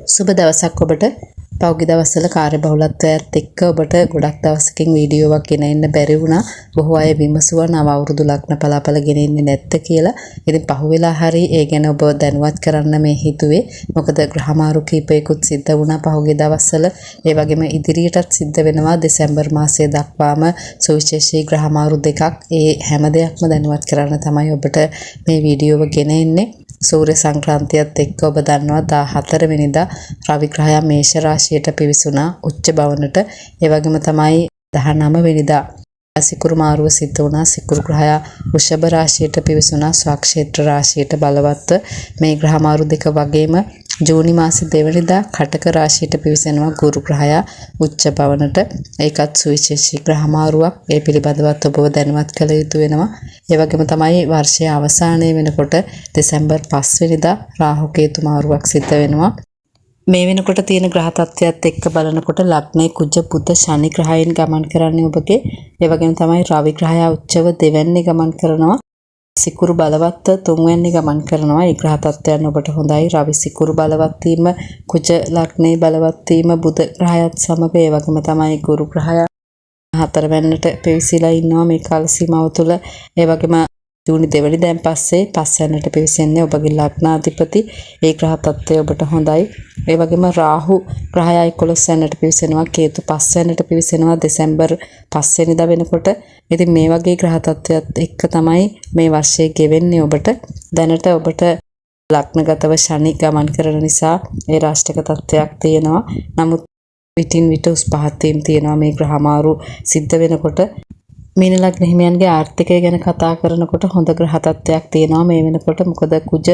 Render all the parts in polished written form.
සුබ දවසක් ඔබට. පෞගි දවස්වල කාර්යබහුලත්වයත් එක්ක ඔබට ගොඩක් දවසකින් වීඩියෝවක් ගෙන එන්න බැරි වුණා. බොහෝ අය විමසුවා නව අවුරුදු ලග්න පලාපල ගෙන එන්නේ නැත්ද කියලා. ඉතින් පහුවෙලා හරි ඒ ගැන ඔබ දැනුවත් කරන්න මේ හිතුවේ. මොකද ග්‍රහමාරු කීපයකුත් සිද්ධ වුණා පහුගිය දවස්වල. ඒ වගේම ඉදිරියටත් සිද්ධ වෙනවා දෙසැම්බර් මාසයේ දක්වාම සුවිශේෂී ග්‍රහමාරු දෙකක්. ඒ හැම දෙයක්ම දැනුවත් කරන්න තමයි ඔබට මේ වීඩියෝව ගෙන එන්නේ. සූර්ය සංක්‍රාන්තියත් එක්ක ඔබ දන්නවා 14 වෙනිදා රවි ග්‍රහයා මේෂ රාශියට පිවිසුණා උච්ච භවනට. ඒ වගේම තමයි 19 වෙනිදා සිකුරු මාරුව සිද්ධ වුණා. සිකුරු ග්‍රහයා වෘෂභ රාශියට පිවිසුණා ස්වක්ෂේත්‍ර රාශියට බලවත්ව. මේ ග්‍රහ මාරු දෙක වගේම ජූනි මාසේ 2 වෙනිදා කටක රාශියට පිවිසෙනවා ගුරු ග්‍රහයා උච්ච භවනට. ඒකත් සුවිශේෂී ග්‍රහ මාරුවක්. ඒ පිළිබඳවත් ඔබව දැනුවත් කළ යුතු වෙනවා. ඒ වගේම තමයි වර්ෂයේ අවසානයේ වෙනකොට දෙසැම්බර් 5 වෙනිදා රාහු කේතු මාරුවක් සිද්ධ වෙනවා. මේ වෙනකොට තියෙන ග්‍රහ තත්ත්වයත් එක්ක බලනකොට ලග්නේ කුජ බුධ ශනි ග්‍රහයන් ගමන් කරන්නේ ඔබගේ. ඒ වගේම තමයි රවි ග්‍රහයා උච්චව දෙවැන්නේ ගමන් කරනවා. සිකුරු බලවත්ව තුන්වැන්නේ ගමන් කරනවා. ඒ ග්‍රහ තත්ත්වයන් ඔබට හොඳයි. රවි සිකුරු බලවත් වීම, කුජ ලග්නේ බලවත් වීම, බුධ ග්‍රහයත් සමග ඒ වගේම තමයි ගුරු ග්‍රහයා හතරවැන්නට පිවිසිලා ඉන්නවා මේ කාල සීමාව තුළ. ඒ වගේම ජූනි 2 වෙනිදාන් පස්සේ පස්වැන්නට පිවිසෙන්නේ ඔබගේ ලග්නාධිපති. ඒ ග්‍රහ තත්ත්වය ඔබට හොඳයි. ඒ වගේම රාහු ග්‍රහයා 11 වෙනිදාට පිවිසෙනවා. කේතු 5 වෙනිදාට පිවිසෙනවා දෙසැම්බර් 5 වෙනිදා වෙනකොට. ඉතින් මේ වගේ ග්‍රහ තත්ත්වයක් එක්ක තමයි මේ වර්ෂයේ ගෙවෙන්නේ ඔබට. දැනට ඔබට ලග්නගතව ශනි ගමන් කරන නිසා ඒ රාෂ්ටක තත්ත්වයක් තියෙනවා. නමුත් විටින් විට උස් පහත් වීම තියෙනවා මේ ග්‍රහමාරු සිද්ධ වෙනකොට. මීන ලග්න හිමියන්ගේ ආර්ථිකය ගැන කතා කරනකොට හොඳ ග්‍රහ තත්ත්වයක් තියෙනවා මේ වෙනකොට. මොකද කුජ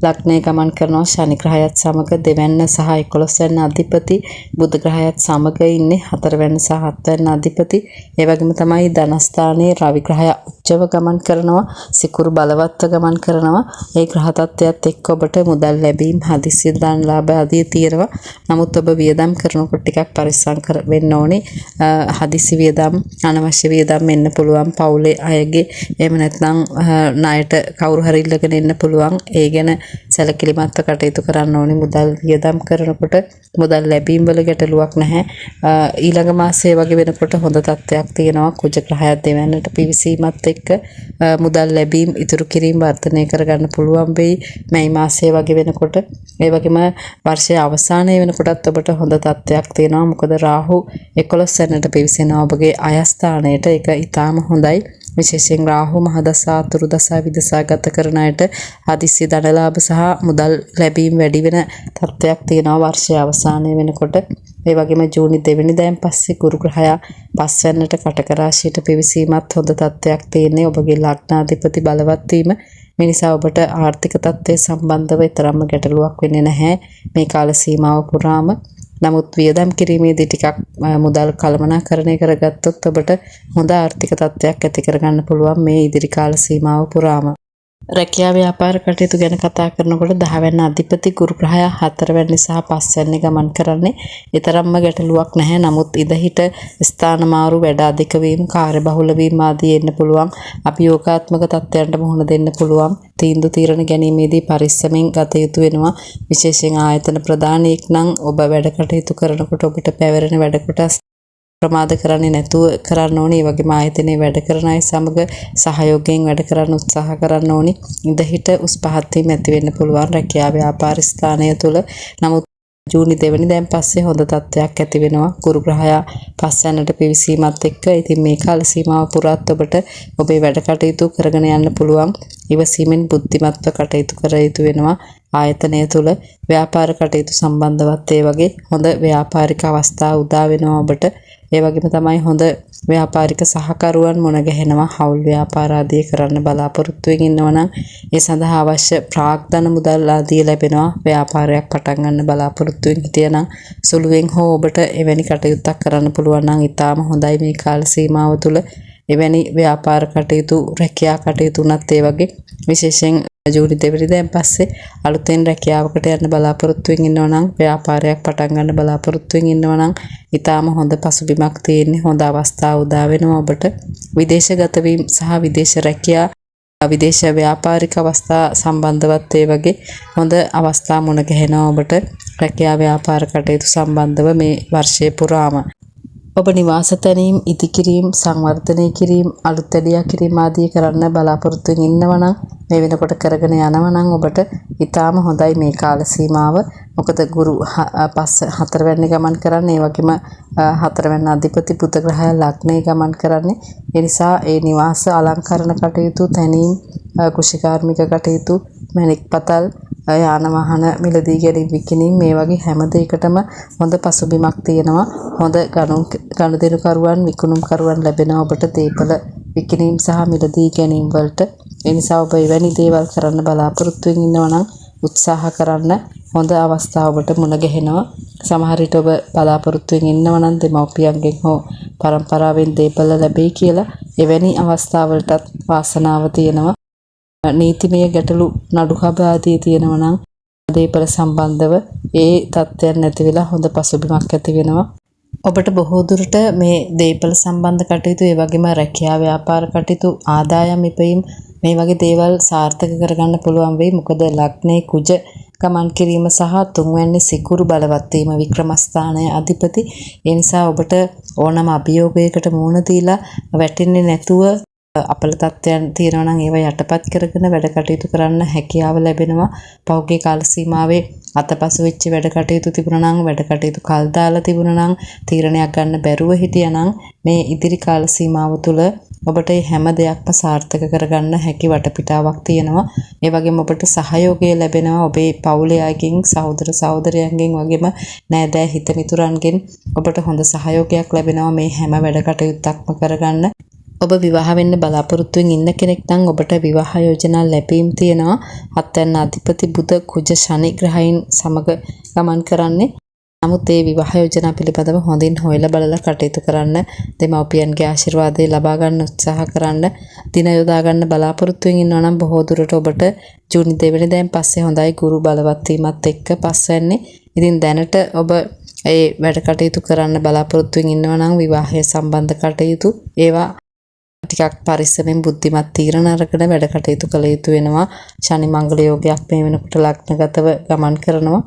ලග්නයේ ගමන් කරනවා ශනි ග්‍රහයත් සමග දෙවැන්න සහ 11 වෙනි අධිපති බුධ ග්‍රහයත් සමග ඉන්නේ 4 වෙනි සහ 7 වෙනි අධිපති. ඒ වගේම තමයි ධනස්ථානයේ රවි ග්‍රහය උච්චව ගමන් කරනවා. සිකුරු බලවත්ව ගමන් කරනවා. ඒ ග්‍රහ තත්ත්වයත් එක්ක ඔබට මුදල් ලැබීම්, හදිසි දාන ලාභ ආදී තියෙනවා. නමුත් ඔබ වියදම් කරනකොට ටිකක් පරිස්සම් වෙන්න ඕනේ. හදිසි වියදම්, අනවශ්‍ය වියදම් එන්න පුළුවන් පවුලේ අයගේ. එහෙම නැත්නම් ණයට කවුරු හරි ඉල්ලගෙන එන්න පුළුවන්. ඒ ගැන සැලකිලිමත්ව කටයුතු කරන්න ඕනේ. මුදල් වියදම් කරනකොට මුදල් ලැබීම් වල ගැටලුවක් නැහැ. ඊළඟ මාසයේ වගේ වෙනකොට හොඳ තත්ත්වයක් තියෙනවා. කුජ ග්‍රහය දෙවැන්නට පිවිසීමත් එක්ක මුදල් ලැබීම් ඉතුරු කිරීම වර්ධනය කරගන්න පුළුවන් වෙයි මේ මාසයේ වගේ වෙනකොට. ඒ වගේම වර්ෂයේ අවසානයේ වෙනකොටත් ඔබට හොඳ තත්ත්වයක් තියෙනවා. මොකද රාහු 11 වෙනිදාට පිවිසෙනවා ඔබගේ අයස්ථානයට. ඒක ඉතාම හොඳයි. විශේෂයෙන් රාහු මහදසා අතුරු දසා විදසා ගත කරන අයට හදිසි ධනලාභ සහ මුදල් ලැබීම් වැඩි වෙන තත්ත්වයක් තියෙනවා වර්ෂයේ අවසානයේ වෙනකොට. ඒ වගේම ජූනි 2 වෙනිදාන් පස්සේ ගුරු ග්‍රහයා 5 වෙනිදාට කටක රාශියට පිවිසීමත් හොඳ තත්ත්වයක් තියෙන්නේ. ඔබගේ ලග්නාධිපති බලවත් වීම මේ නිසා ඔබට ආර්ථික තත්ත්වය සම්බන්ධව තරම්ම ගැටලුවක් වෙන්නේ නැහැ මේ කාල සීමාව පුරාම. නමුත් වියදම් කිරීමේදී ටිකක් මුදල් කළමනාකරණය කරගත්තොත් ඔබට හොඳ ආර්ථික තත්ත්වයක් ඇති කරගන්න පුළුවන් මේ ඉදිරි කාල සීමාව පුරාම. රැකියා ව්‍යාපාර කටයුතු ගැන කතා කරනකොට 10 වෙනි අධිපති ගුරු ග්‍රහයා 4 වෙනි සහ 5 වෙනි ගමන් කරන්නේ. ඒ තරම්ම ගැටලුවක් නැහැ. නමුත් ඉදහිට ස්ථාන මාරු, වැඩ අධික වීම, කාර්යබහුල වීම ආදී එන්න පුළුවන්. අභියෝගාත්මක තත්ත්වයන්ට මුහුණ දෙන්න පුළුවන්. තීන්දුව తీරන ගැනීමේදී පරිස්සමෙන් ගත යුතු වෙනවා. විශේෂයෙන් ආයතන ප්‍රධානියෙක් නම් ඔබ වැඩ කටයුතු කරනකොට ඔබට පැවරෙන වැඩ කොටස් ප්‍රමාද කරන්නේ නැතුව කරන්න ඕනේ. ඒ වගේම ආයතනයේ වැඩ කරන අය සමග සහයෝගයෙන් වැඩ කරන්න උත්සාහ කරන්න ඕනේ. ඉඳහිට උස් පහත් වීම ඇති වෙන්න පුළුවන් රැකියා ව්‍යාපාර ස්ථානය තුළ. නමුත් ජූනි 2 වෙනිදාන් පස්සේ හොඳ තත්ත්වයක් ඇති වෙනවා. ගුරු ග්‍රහයා 5 වෙනිදාට පිවිසීමත් එක්ක. ඉතින් මේ කාල සීමාව පුරාත් ඔබට ඔබේ වැඩ කටයුතු කරගෙන යන්න පුළුවන්. ඉවසීමෙන් බුද්ධිමත්ව කටයුතු කර යුතු වෙනවා. ආයතනය තුළ ව්‍යාපාර කටයුතු සම්බන්ධවත් ඒ වගේ හොඳ ව්‍යාපාරික අවස්ථා උදා වෙනවා ඔබට. ඒ වගේම තමයි හොඳ ව්‍යාපාරික සහකරුවන් මුණ ගැහෙනවා. හවුල් ව්‍යාපාර ආදී කරන්න බලාපොරොත්තු වෙමින් ඉන්නවා නම් ඒ සඳහා අවශ්‍ය ප්‍රාග්ධන මුදල් ආදී ලැබෙනවා. ව්‍යාපාරයක් පටන් ගන්න බලාපොරොත්තු වෙමින් හිටියනම් සුළුවෙන් හෝ ඔබට එවැනි කටයුත්තක් කරන්න පුළුවන් නම් ඉතාම හොඳයි මේ කාල සීමාව තුළ. එවැනි ව්‍යාපාර කටයුතු, රැකියා කටයුතු උනත් ඒ වගේ විශේෂයෙන් ජූනි 2 වෙනිදාන් පස්සේ අලුතෙන් රැකියාවකට යන්න බලාපොරොත්තු වෙමින් ඉන්නවා නම්, ව්‍යාපාරයක් පටන් ගන්න බලාපොරොත්තු වෙමින් ඉන්නවා නම් ඉතාම හොඳ පසුබිමක් තියෙන්නේ. හොඳ අවස්ථා උදා වෙනවා ඔබට. විදේශගත වීම සහ විදේශ රැකියා විදේශ ව්‍යාපාරික අවස්ථා සම්බන්ධවත් ඒ වගේ හොඳ අවස්ථා මුණ ගැහෙනවා ඔබට රැකියා ව්‍යාපාර කටයුතු සම්බන්ධව මේ වර්ෂයේ පුරාම. ඔබ නිවාස තැනීම් ඉදිකිරීම සංවර්ධනය කිරීම අලුත් ඇඩියා කිරීම ආදී කරන්න බලාපොරොත්තු වෙමින් ඉන්නවා නම් මේ වෙනකොට කරගෙන යනවා නම් ඔබට ඊටාම හොඳයි මේ කාල සීමාව. මොකද ගුරු 4 වෙනි ගමන් කරන්නේ ඒ වගේම 4 වෙනි අධිපති බුධ ග්‍රහය ලග්නේ ගමන් කරන්නේ. ඒ නිසා ඒ නිවාස අලංකරණ කටයුතු තැනීම් කෘෂිකාර්මික කටයුතු මැණික් පතල් යාන වාහන මිලදී ගැනීම විකිණීම මේ වගේ හැම දෙයකටම හොඳ පසුබිමක් තියෙනවා. හොඳ ගනුදෙනුකරුවන් විකුණුම්කරුවන් ලැබෙනවා ඔබට දේපල විකිණීම සහ මිලදී ගැනීම වලට. ඒ නිසා ඔබ එවැනි දේවල් කරන්න බලාපොරොත්තු වෙමින් ඉන්නවා නම් උත්සාහ කරන්න හොඳ අවස්ථාව ඔබට මුණ ගැහෙනවා. සමහර විට ඔබ බලාපොරොත්තු වෙමින් ඉන්නවා නම් දෙමව්පියන්ගෙන් හෝ පරම්පරාවෙන් දේපල ලැබෙයි කියලා එවැනි අවස්ථාවලටත් වාසනාව තියෙනවා. නීතිමය ගැටලු නඩුකබ ආදී තියෙනවා නම් දේපල සම්බන්ධව ඒ තත්ත්වයන් නැති වෙලා හොඳ පසුබිමක් ඇති වෙනවා. ඔබට බොහෝ දුරට මේ දේපල සම්බන්ධ කටයුතු ඒ වගේම රැකියා ව්‍යාපාර කටයුතු ආදායම් ඉපයීම් මේ වගේ දේවල් සාර්ථක කරගන්න පුළුවන් වෙයි. මොකද ලග්නේ කුජ ගමන් කිරීම සහ තුන්වැනි සිකුරු බලවත් වීම වික්‍රමස්ථානයේ අධිපති. ඒ නිසා ඔබට ඕනම අභියෝගයකට මුහුණ දීලා වැටෙන්නේ නැතුව අපල තත්ත්වයන් තියෙනවා නම් ඒවා යටපත් කරගෙන වැඩ කටයුතු කරන්න හැකියාව ලැබෙනවා. පෞද්ගලික කාල සීමාවේ අතපසු වෙච්ච වැඩ කටයුතු තිබුණා නම් වැඩ කටයුතු කල් දාලා තිබුණා නම් තීරණයක් ගන්න බැරුව හිටියා නම් මේ ඉදිරි කාල සීමාව තුළ ඔබට හැම දෙයක්ම සාර්ථක කරගන්න හැකි වටපිටාවක් තියෙනවා. ඒ වගේම ඔබට සහයෝගය ලැබෙනවා ඔබේ පවුලේ අයගෙන් සහෝදර සහෝදරයන්ගෙන් වගේම නෑදෑ හිත මිතුරන්ගෙන් ඔබට හොඳ සහයෝගයක් ලැබෙනවා මේ හැම වැඩ කටයුත්තක්ම කරගන්න. ඔබ විවාහ වෙන්න බලාපොරොත්තු වෙමින් ඉන්න කෙනෙක් නම් ඔබට විවාහ යෝජනා ලැබීම් තියෙනවා. 7 වෙනි අධිපති බුධ කුජ ශනි ග්‍රහයන් සමග ගමන් කරන්නේ. නමුත් ඒ විවාහ යෝජනා පිළිබඳව හොඳින් හොයලා බලලා කටයුතු කරන්න දෙමව්පියන්ගේ ආශිර්වාදය ලබා ගන්න උත්සාහ කරන්න දින යොදා ගන්න බලාපොරොත්තු වෙමින් ඉන්නවා නම් බොහෝ දුරට ඔබට ජූනි 2 වෙනිදාන් පස්සේ හොඳයි ගුරු බලවත් වීමත් එක්ක පස්වැන්නේ. ඉතින් දැනට ඔබ ඒ වැඩ කටයුතු කරන්න බලාපොරොත්තු වෙමින් ඉන්නවා නම් විවාහය සම්බන්ධ කටයුතු ඒවා ටිකක් පරිස්සමෙන් බුද්ධිමත් තීරණ අරගෙන වැඩ කටයුතු කළ යුතු වෙනවා. ශනි මංගල යෝගයක් මේ වෙනකොට ලග්නගතව ගමන් කරනවා.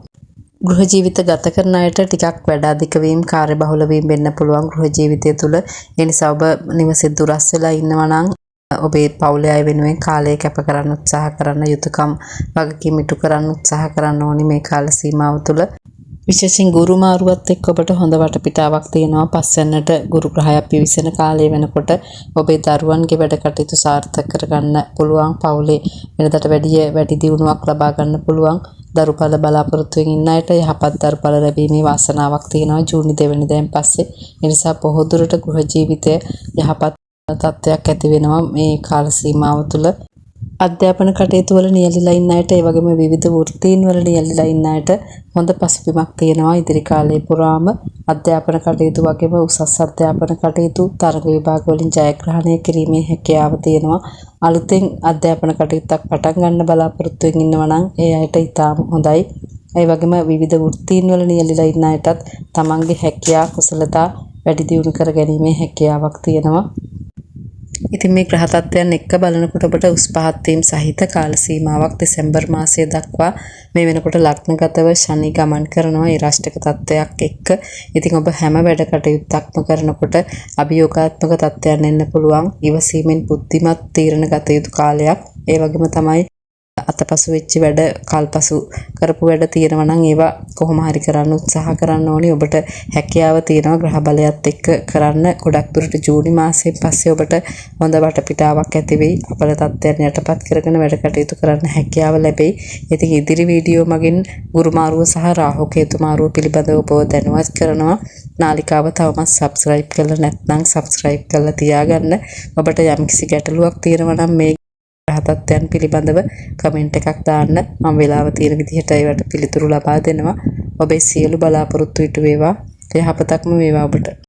ගෘහ ජීවිත ගත කරන අයට ටිකක් වැඩ අධික වීම කාර්යබහුල වීම වෙන්න පුළුවන් ගෘහ ජීවිතය තුළ. ඒ නිසා ඔබ නිවසේ දුරස් වෙලා ඉන්නවා නම් ඔබේ පවුලේ අය වෙනුවෙන් කාලය කැප කරන්න උත්සාහ කරන්න යුතුයකම් වගකීම් ඉටු කරන්න උත්සාහ කරන්න ඕනි මේ කාල සීමාව තුළ. විශේෂයෙන් ගුරු මාරුවත් එක්ක ඔබට හොඳ වටපිටාවක් තියෙනවා. පස්වැන්නට ගුරු ග්‍රහය පිවිසෙන කාලය වෙනකොට ඔබේ දරුවන්ගේ වැඩ කටයුතු සාර්ථක කරගන්න පුළුවන්. පවුලේ වෙනදට වැඩි දියුණුවක් ලබා ගන්න පුළුවන්. දරුපල බලාපොරොත්තු වෙමින් ඉන්න අයට යහපත් දරුපල ලැබීමේ වාසනාවක් තියෙනවා ජූනි 2 වෙනිදාන් පස්සේ. ඒ නිසා බොහෝ දුරට ගෘහ ජීවිතය යහපත් තත්ත්වයක් ඇති වෙනවා මේ කාල සීමාව තුළ. අධ්‍යාපන කටයුතු වල නියැලීලා ඉන්න අයට ඒ වගේම විවිධ වෘත්තීන් වල නියැලීලා ඉන්න අයට හොඳ පසුබිමක් තියෙනවා ඉදිරි කාලයේ පුරාම. අධ්‍යාපන කටයුතු වගේම උසස් අධ්‍යාපන කටයුතු තරග විභාග වලින් ජයග්‍රහණය කිරීමේ හැකියාව තියෙනවා. අලුතෙන් අධ්‍යාපන කටයුත්තක් පටන් ගන්න බලාපොරොත්තු වෙමින් ඉන්නවා නම් ඒ අයට ඉතාම හොඳයි. ඒ වගේම විවිධ වෘත්තීන් වල නියැලීලා ඉන්න අයටත් තමන්ගේ හැකියා කුසලතා වැඩි දියුණු කර ගැනීමේ හැකියාවක් තියෙනවා. ඉතින් මේ ග්‍රහ තත්ත්වයන් එක්ක බලනකොට ඔබට උස් පහත් වීම සහිත කාල සීමාවක් දෙසැම්බර් මාසය දක්වා මේ වෙනකොට ලග්නගතව ශනි ගමන් කරනවා ඒ රාශික තත්ත්වයක් එක්ක. ඉතින් ඔබ හැම වැඩ කටයුත්තක්ම කරනකොට අභියෝගාත්මක තත්ත්වයන් එන්න පුළුවන්. ඉවසීමෙන් බුද්ධිමත් තීරණ ගත යුතු කාලයක්. ඒ වගේම තමයි අතපසු වෙච්ච වැඩ කල්පසු කරපු වැඩ තියෙනවා නම් ඒවා කොහොම හරි කරන්න උත්සාහ කරන්න ඕනේ. ඔබට හැකියාව තියෙනවා ග්‍රහ බලයත් එක්ක කරන්න. ගොඩක් දුරට ජූනි මාසයෙන් පස්සේ ඔබට හොඳ වටපිටාවක් ඇති වෙයි. අපල තත්ත්වයන් යටපත් කරගෙන වැඩ කටයුතු කරන්න හැකියාව ලැබෙයි. ඉතින් ඉදිරි වීඩියෝ මගින් ගුරු මාරුව සහ රාහු කේතු මාරුව පිළිබඳව ඔබව දැනුවත් කරනවා. නාලිකාව තවමත් subscribe කරලා නැත්නම් subscribe කරලා තියාගන්න. ඔබට යම්කිසි ගැටලුවක් තියෙනවා නම් මේ තත්ත්වයන් පිළිබඳව කමෙන්ට් එකක් දාන්න. මම වෙලාව තියෙන විදිහට ඒවට පිළිතුරු ලබා දෙනවා. ඔබේ සියලු බලාපොරොත්තු ඉටු වේවා. යහපතක්ම වේවා ඔබට.